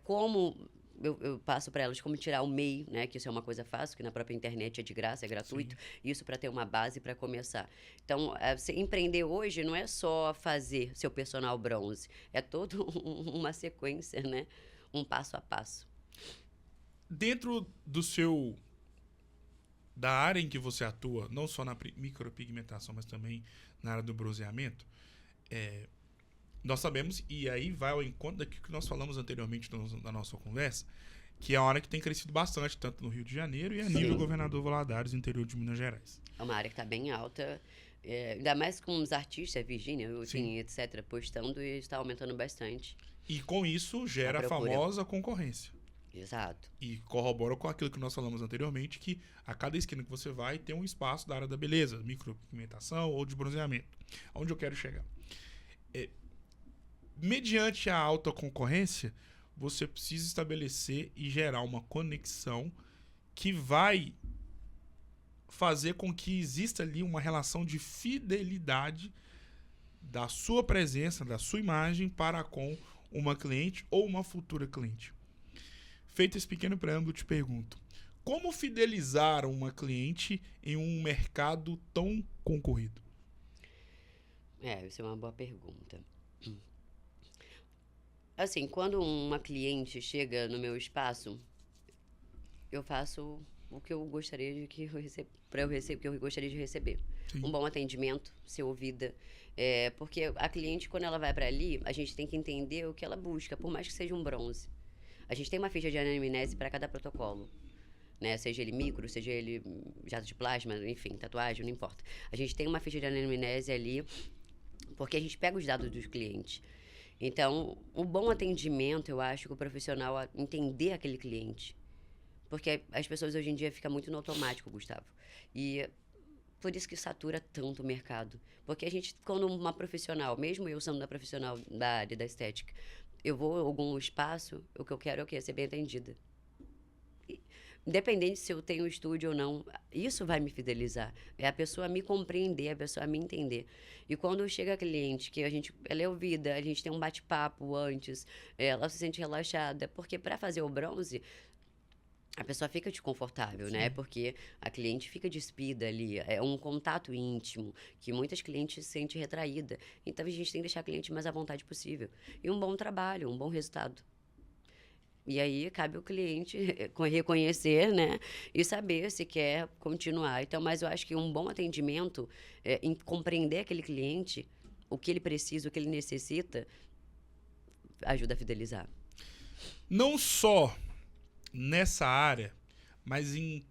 como eu passo para elas como tirar o MEI, né? Que isso é uma coisa fácil, que na própria internet é de graça, é gratuito.
Sim.
Isso para ter uma base para começar. Então, você empreender hoje não é só fazer seu personal bronze, é toda uma sequência, né? Um passo a passo.
Dentro da área em que você atua, não só na micropigmentação, mas também na área do bronzeamento, nós sabemos, e aí vai ao encontro daquilo que nós falamos anteriormente na nossa conversa, que é uma área que tem crescido bastante, tanto no Rio de Janeiro e a nível governador Valadares, interior de Minas Gerais.
É uma área que está bem alta, ainda mais com os artistas, Virgínia, enfim, etc., postando e está aumentando bastante.
E com isso gera a famosa concorrência.
Exato.
E corrobora com aquilo que nós falamos anteriormente, que a cada esquina que você vai tem um espaço da área da beleza, micropigmentação ou de bronzeamento. Onde eu quero chegar? Mediante a alta concorrência, você precisa estabelecer e gerar uma conexão que vai fazer com que exista ali uma relação de fidelidade da sua presença, da sua imagem para com uma cliente ou uma futura cliente. Feito esse pequeno preâmbulo, eu te pergunto: como fidelizar uma cliente em um mercado tão concorrido?
Isso é uma boa pergunta. Assim, quando uma cliente chega no meu espaço, eu faço o que eu gostaria de que eu para eu receber, o que eu gostaria de receber.
Sim.
Um bom atendimento, ser ouvida. Porque a cliente, quando ela vai para ali, a gente tem que entender o que ela busca, por mais que seja um bronze. A gente tem uma ficha de anamnese para cada protocolo. Né? Seja ele micro, seja ele jato de plasma, enfim, tatuagem, não importa. A gente tem uma ficha de anamnese ali, porque a gente pega os dados dos clientes. Então, um bom atendimento, eu acho que o profissional entender aquele cliente. Porque as pessoas hoje em dia ficam muito no automático, Gustavo. E por isso que satura tanto o mercado. Porque a gente, quando uma profissional, mesmo eu sendo uma profissional da área da estética, eu vou a algum espaço, o que eu quero é o quê? Ser bem atendida. Independente se eu tenho estúdio ou não, isso vai me fidelizar. É a pessoa me compreender, a pessoa me entender. E quando chega a cliente, que ela é ouvida, a gente tem um bate-papo antes, ela se sente relaxada, porque para fazer o bronze, a pessoa fica desconfortável, né? Porque a cliente fica despida ali, é um contato íntimo, que muitas clientes se sentem retraída. Então a gente tem que deixar a cliente mais à vontade possível. E um bom trabalho, um bom resultado. E aí cabe o cliente reconhecer, né? E saber se quer continuar. Então, mas eu acho que um bom atendimento, em compreender aquele cliente, o que ele precisa, o que ele necessita, ajuda a fidelizar.
Não só nessa área, mas em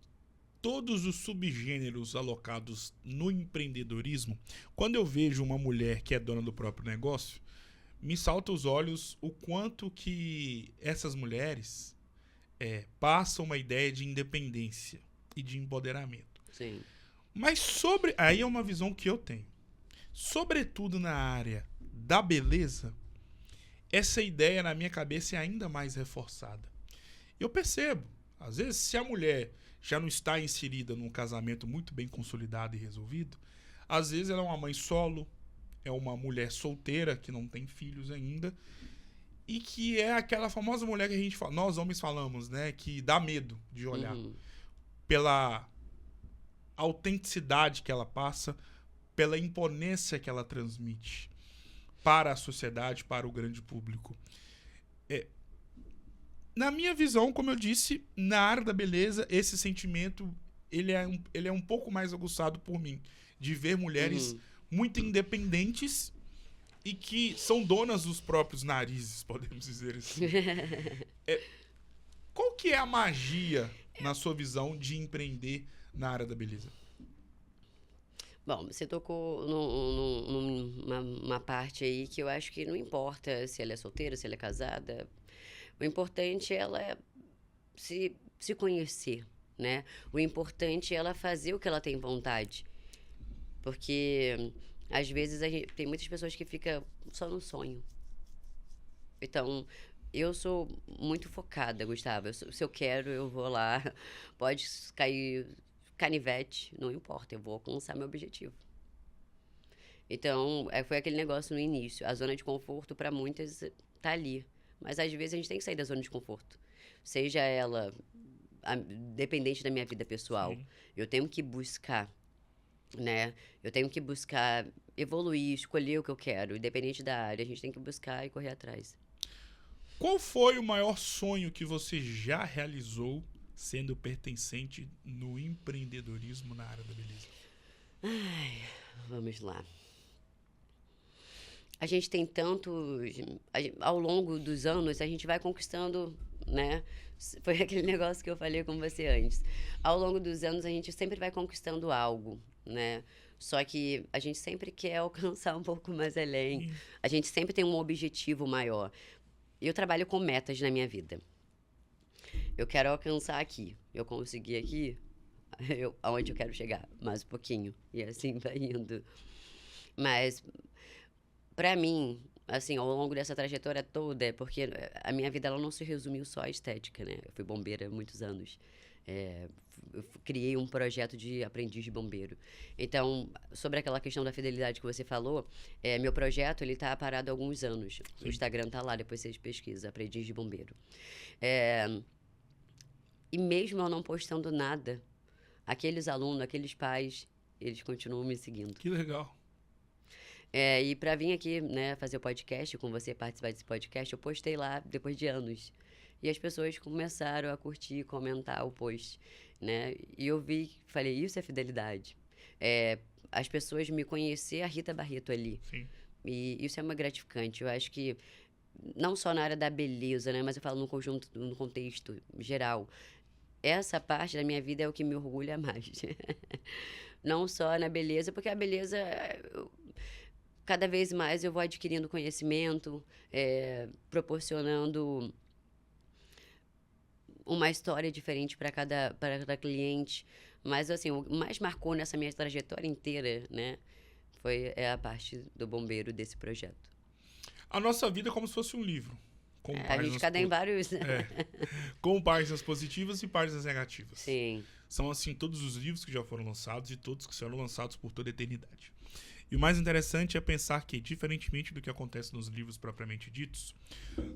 todos os subgêneros alocados no empreendedorismo, quando eu vejo uma mulher que é dona do próprio negócio, me salta aos olhos o quanto que essas mulheres passam uma ideia de independência e de empoderamento.
Sim.
Mas aí é uma visão que eu tenho. Sobretudo na área da beleza, essa ideia na minha cabeça é ainda mais reforçada. Eu percebo, às vezes, se a mulher já não está inserida num casamento muito bem consolidado e resolvido, às vezes ela é uma mãe solo, é uma mulher solteira que não tem filhos ainda, e que é aquela famosa mulher que a gente fala, nós homens falamos, né, que dá medo de olhar pela autenticidade que ela passa, pela imponência que ela transmite para a sociedade, para o grande público. Na minha visão, como eu disse, na área da beleza, esse sentimento ele é um pouco mais aguçado por mim. De ver mulheres
Uhum.
muito independentes e que são donas dos próprios narizes, podemos dizer assim. Qual que é a magia, na sua visão, de empreender na área da beleza?
Bom, você tocou numa parte aí que eu acho que não importa se ela é solteira, se ela é casada. O importante é ela se conhecer, né? O importante é ela fazer o que ela tem vontade. Porque, às vezes, tem muitas pessoas que ficam só no sonho. Então, eu sou muito focada, Gustavo. Se eu quero, eu vou lá. Pode cair canivete, não importa, eu vou alcançar meu objetivo. Então, foi aquele negócio no início. A zona de conforto, para muitas, tá ali. Mas às vezes a gente tem que sair da zona de conforto. Seja ela dependente da minha vida pessoal.
Sim.
Eu tenho que buscar, né? Eu tenho que buscar evoluir, escolher o que eu quero. Independente da área, a gente tem que buscar e correr atrás.
Qual foi o maior sonho que você já realizou sendo pertencente no empreendedorismo na área da beleza?
Ai, vamos lá. A gente tem tantos. Ao longo dos anos, a gente vai conquistando, né? Foi aquele negócio que eu falei com você antes. Ao longo dos anos, a gente sempre vai conquistando algo, né? Só que a gente sempre quer alcançar um pouco mais além.
Sim.
A gente sempre tem um objetivo maior. Eu trabalho com metas na minha vida. Eu quero alcançar aqui. Eu consegui aqui, aonde eu quero chegar? Mais um pouquinho. E assim vai indo. Mas pra mim, assim, ao longo dessa trajetória toda, é porque a minha vida ela não se resumiu só à estética, né? Eu fui bombeira há muitos anos. Eu criei um projeto de aprendiz de bombeiro. Então, sobre aquela questão da fidelidade que você falou, meu projeto ele tá parado há alguns anos. O
Sim.
Instagram tá lá, depois vocês pesquisam, aprendiz de bombeiro. É, e mesmo eu não postando nada, aqueles alunos, aqueles pais, eles continuam me seguindo.
Que legal.
E para vir aqui, né, fazer o podcast com você, participar desse podcast, eu postei lá depois de anos. E as pessoas começaram a curtir, comentar o post, né? E eu vi, falei, isso é fidelidade. As pessoas me conhecer a Rita Barreto ali.
Sim.
E isso é uma gratificante. Eu acho que não só na área da beleza, né, mas eu falo no conjunto, no contexto geral. Essa parte da minha vida é o que me orgulha mais. Não só na beleza, porque a beleza cada vez mais eu vou adquirindo conhecimento, proporcionando uma história diferente para cada cliente. Mas, assim, o que mais marcou nessa minha trajetória inteira, né, é a parte do bombeiro desse projeto.
A nossa vida é como se fosse um livro. Com
A gente cada em vários...
com páginas positivas e páginas negativas.
Sim.
São, assim, todos os livros que já foram lançados e todos que serão lançados por toda a eternidade. E o mais interessante é pensar que, diferentemente do que acontece nos livros propriamente ditos,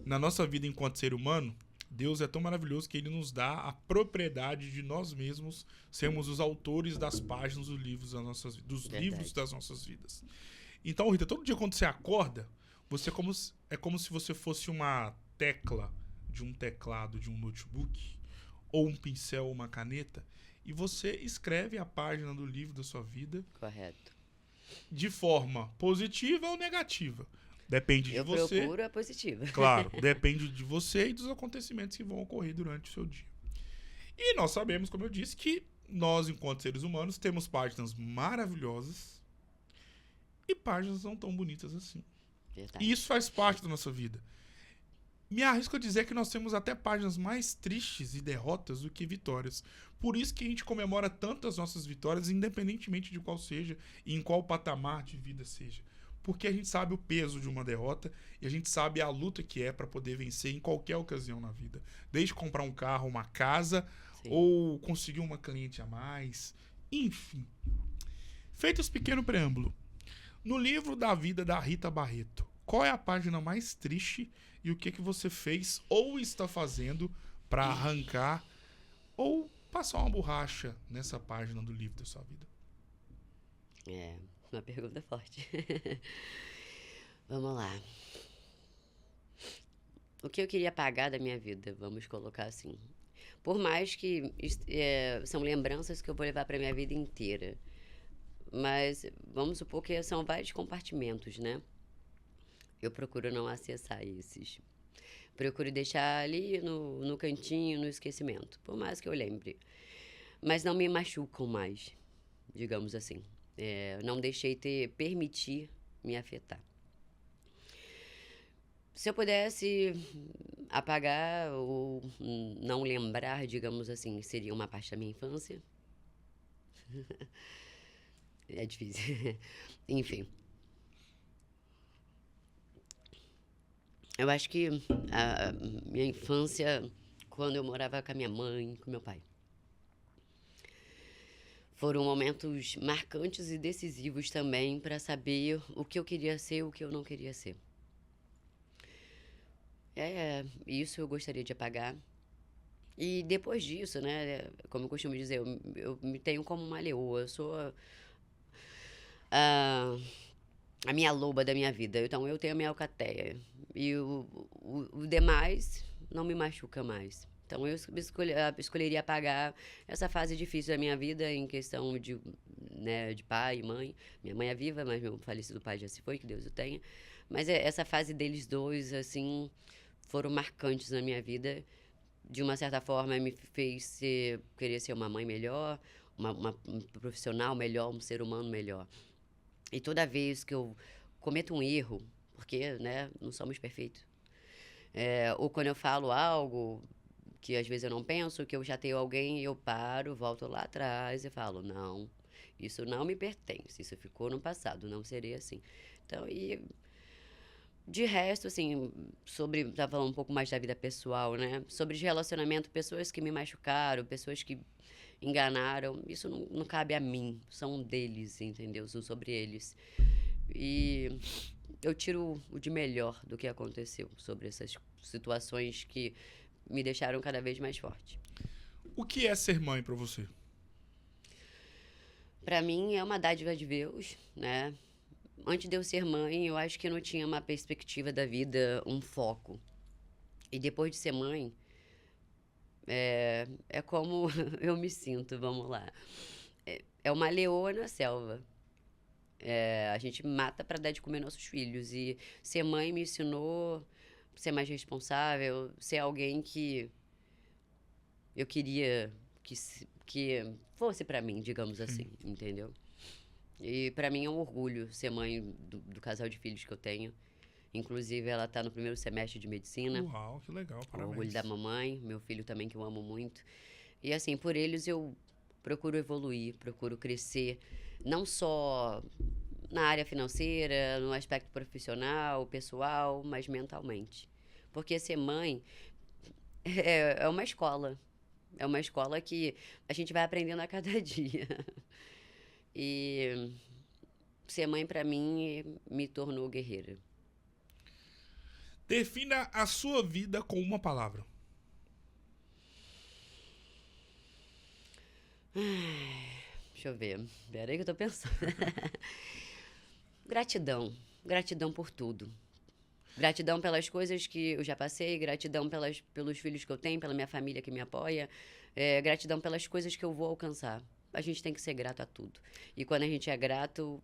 na nossa vida enquanto ser humano, Deus é tão maravilhoso que ele nos dá a propriedade de nós mesmos sermos os autores das páginas dos livros das nossas vidas. Então, Rita, todo dia quando você acorda, é como se você fosse uma tecla de um teclado de um notebook, ou um pincel ou uma caneta, e você escreve a página do livro da sua vida.
Correto.
De forma positiva ou negativa. Depende de você.
Eu procuro a positiva.
Claro, depende de você e dos acontecimentos que vão ocorrer durante o seu dia. E nós sabemos, como eu disse, que nós, enquanto seres humanos, temos páginas maravilhosas e páginas não tão bonitas assim.
Verdade.
E isso faz parte da nossa vida. Me arrisco a dizer que nós temos até páginas mais tristes e derrotas do que vitórias. Por isso que a gente comemora tanto as nossas vitórias, independentemente de qual seja e em qual patamar de vida seja. Porque a gente sabe o peso de uma derrota e a gente sabe a luta que é para poder vencer em qualquer ocasião na vida. Desde comprar um carro, uma casa, sim, ou conseguir uma cliente a mais. Enfim. Feito esse pequeno preâmbulo, no livro da vida da Rita Barreto, qual é a página mais triste e o que você fez ou está fazendo para arrancar ou passar uma borracha nessa página do livro da sua vida?
Uma pergunta forte. Vamos lá. o que eu queria apagar da minha vida, vamos colocar assim. Por mais que são lembranças que eu vou levar para minha vida inteira. Mas vamos supor que são vários compartimentos, né? Eu procuro não acessar esses. Procuro deixar ali no cantinho, no esquecimento. Por mais que eu lembre. Mas não me machucam mais, digamos assim. Não deixei permitir me afetar. Se eu pudesse apagar ou não lembrar, digamos assim, seria uma parte da minha infância. É difícil. Enfim. Eu acho que a minha infância, quando eu morava com a minha mãe, com meu pai, foram momentos marcantes e decisivos também para saber o que eu queria ser e o que eu não queria ser. Isso eu gostaria de apagar. E depois disso, né, como eu costumo dizer, eu me tenho como uma leoa, eu sou a, a minha loba da minha vida. Então eu tenho a minha alcateia. E o demais não me machuca mais. Então eu escolheria apagar essa fase difícil da minha vida em questão de, né, de pai e mãe. Minha mãe é viva, mas meu falecido pai já se foi, que Deus o tenha. Mas essa fase deles dois, assim, foram marcantes na minha vida. De uma certa forma, me fez querer ser uma mãe melhor, um profissional melhor, um ser humano melhor. E toda vez que eu cometo um erro, porque, né, não somos perfeitos, ou quando eu falo algo que às vezes eu não penso, que eu já tenho alguém, eu paro, volto lá atrás e falo, não, isso não me pertence, isso ficou no passado, não serei assim. Então, e de resto, assim, tá falando um pouco mais da vida pessoal, né? Sobre relacionamento, pessoas que me machucaram, pessoas que enganaram, isso não cabe a mim, são deles, entendeu? São sobre eles. E eu tiro o de melhor do que aconteceu sobre essas situações que me deixaram cada vez mais forte.
O que é ser mãe pra você?
Para mim é uma dádiva de Deus, né? Antes de eu ser mãe, eu acho que eu não tinha uma perspectiva da vida, um foco. E depois de ser mãe, é como eu me sinto, vamos lá. É uma leoa na selva. A gente mata para dar de comer nossos filhos. E ser mãe me ensinou a ser mais responsável, ser alguém que eu queria que fosse para mim, digamos
Sim.
assim, entendeu? E para mim é um orgulho ser mãe do casal de filhos que eu tenho. Inclusive, ela está no primeiro semestre de medicina.
Uau, que legal,
O orgulho
parabéns.
da mamãe, meu filho também, que eu amo muito. E assim, por eles eu procuro evoluir, procuro crescer, não só na área financeira, no aspecto profissional, pessoal, mas mentalmente. Porque ser mãe é uma escola. É uma escola que a gente vai aprendendo a cada dia. E ser mãe, para mim, me tornou guerreira.
Defina a sua vida com uma palavra.
Deixa eu ver. Peraí que eu tô pensando. Gratidão. Gratidão por tudo. Gratidão pelas coisas que eu já passei, gratidão pelos filhos que eu tenho, pela minha família que me apoia, gratidão pelas coisas que eu vou alcançar. A gente tem que ser grato a tudo. E quando a gente é grato,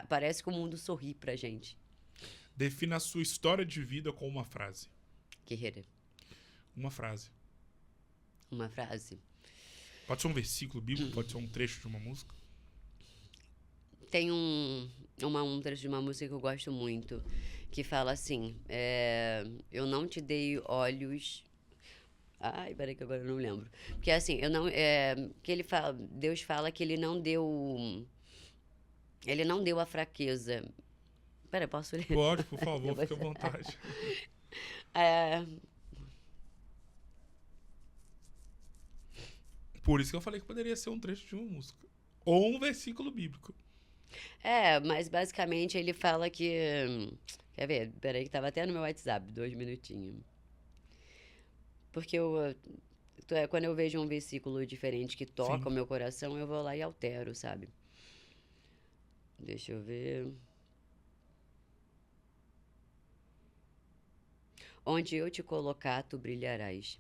parece que o mundo sorri pra gente.
Defina a sua história de vida com uma frase.
Guerreira.
Uma frase.
Uma frase.
Pode ser um versículo bíblico, pode ser um trecho de uma música.
Tem um trecho de uma música que eu gosto muito, que fala assim, eu não te dei olhos... Ai, peraí que agora eu não lembro. Porque assim, eu não... que ele fala, Deus fala que ele não deu... Ele não deu a fraqueza. Peraí, posso ler?
Pode, por favor, fique à vontade.
É,
Por isso que eu falei que poderia ser um trecho de uma música. Ou um versículo bíblico.
mas basicamente ele fala que... Quer ver? Peraí que tava até no meu WhatsApp, 2 minutinhos. Porque quando eu vejo um versículo diferente que toca
Sim.
o meu coração, eu vou lá e altero, sabe? Deixa eu ver. Onde eu te colocar, tu brilharás.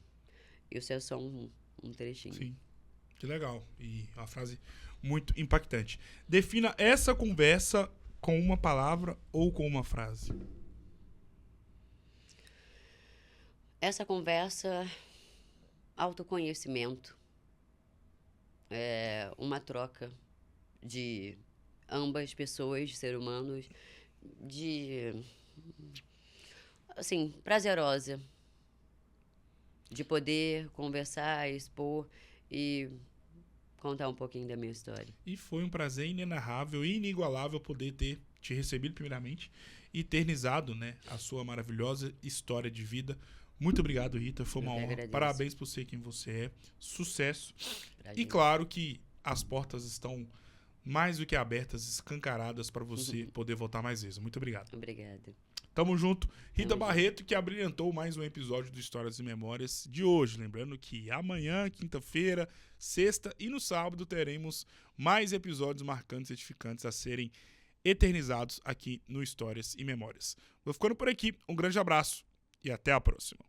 Isso é só um trechinho.
Sim, que legal. E uma frase muito impactante. Defina essa conversa com uma palavra ou com uma frase.
Essa conversa, autoconhecimento, é uma troca de ambas pessoas, seres humanos, de, assim, prazerosa, de poder conversar, expor e contar um pouquinho da minha história.
E foi um prazer inenarrável e inigualável poder ter te recebido primeiramente e eternizado, né, a sua maravilhosa história de vida. Muito obrigado, Rita. Foi uma
Eu que
honra.
agradeço.
Parabéns por ser quem você é. Sucesso.
Pra
E
gente.
claro que as portas estão mais do que abertas, escancaradas para você poder voltar mais vezes. Muito obrigado.
Obrigada.
Tamo junto. Rita
Tamo
Barreto, que abrilhantou mais um episódio do Histórias e Memórias de hoje. Lembrando que amanhã, quinta-feira, sexta e no sábado teremos mais episódios marcantes e edificantes a serem eternizados aqui no Histórias e Memórias. Vou ficando por aqui. Um grande abraço e até a próxima.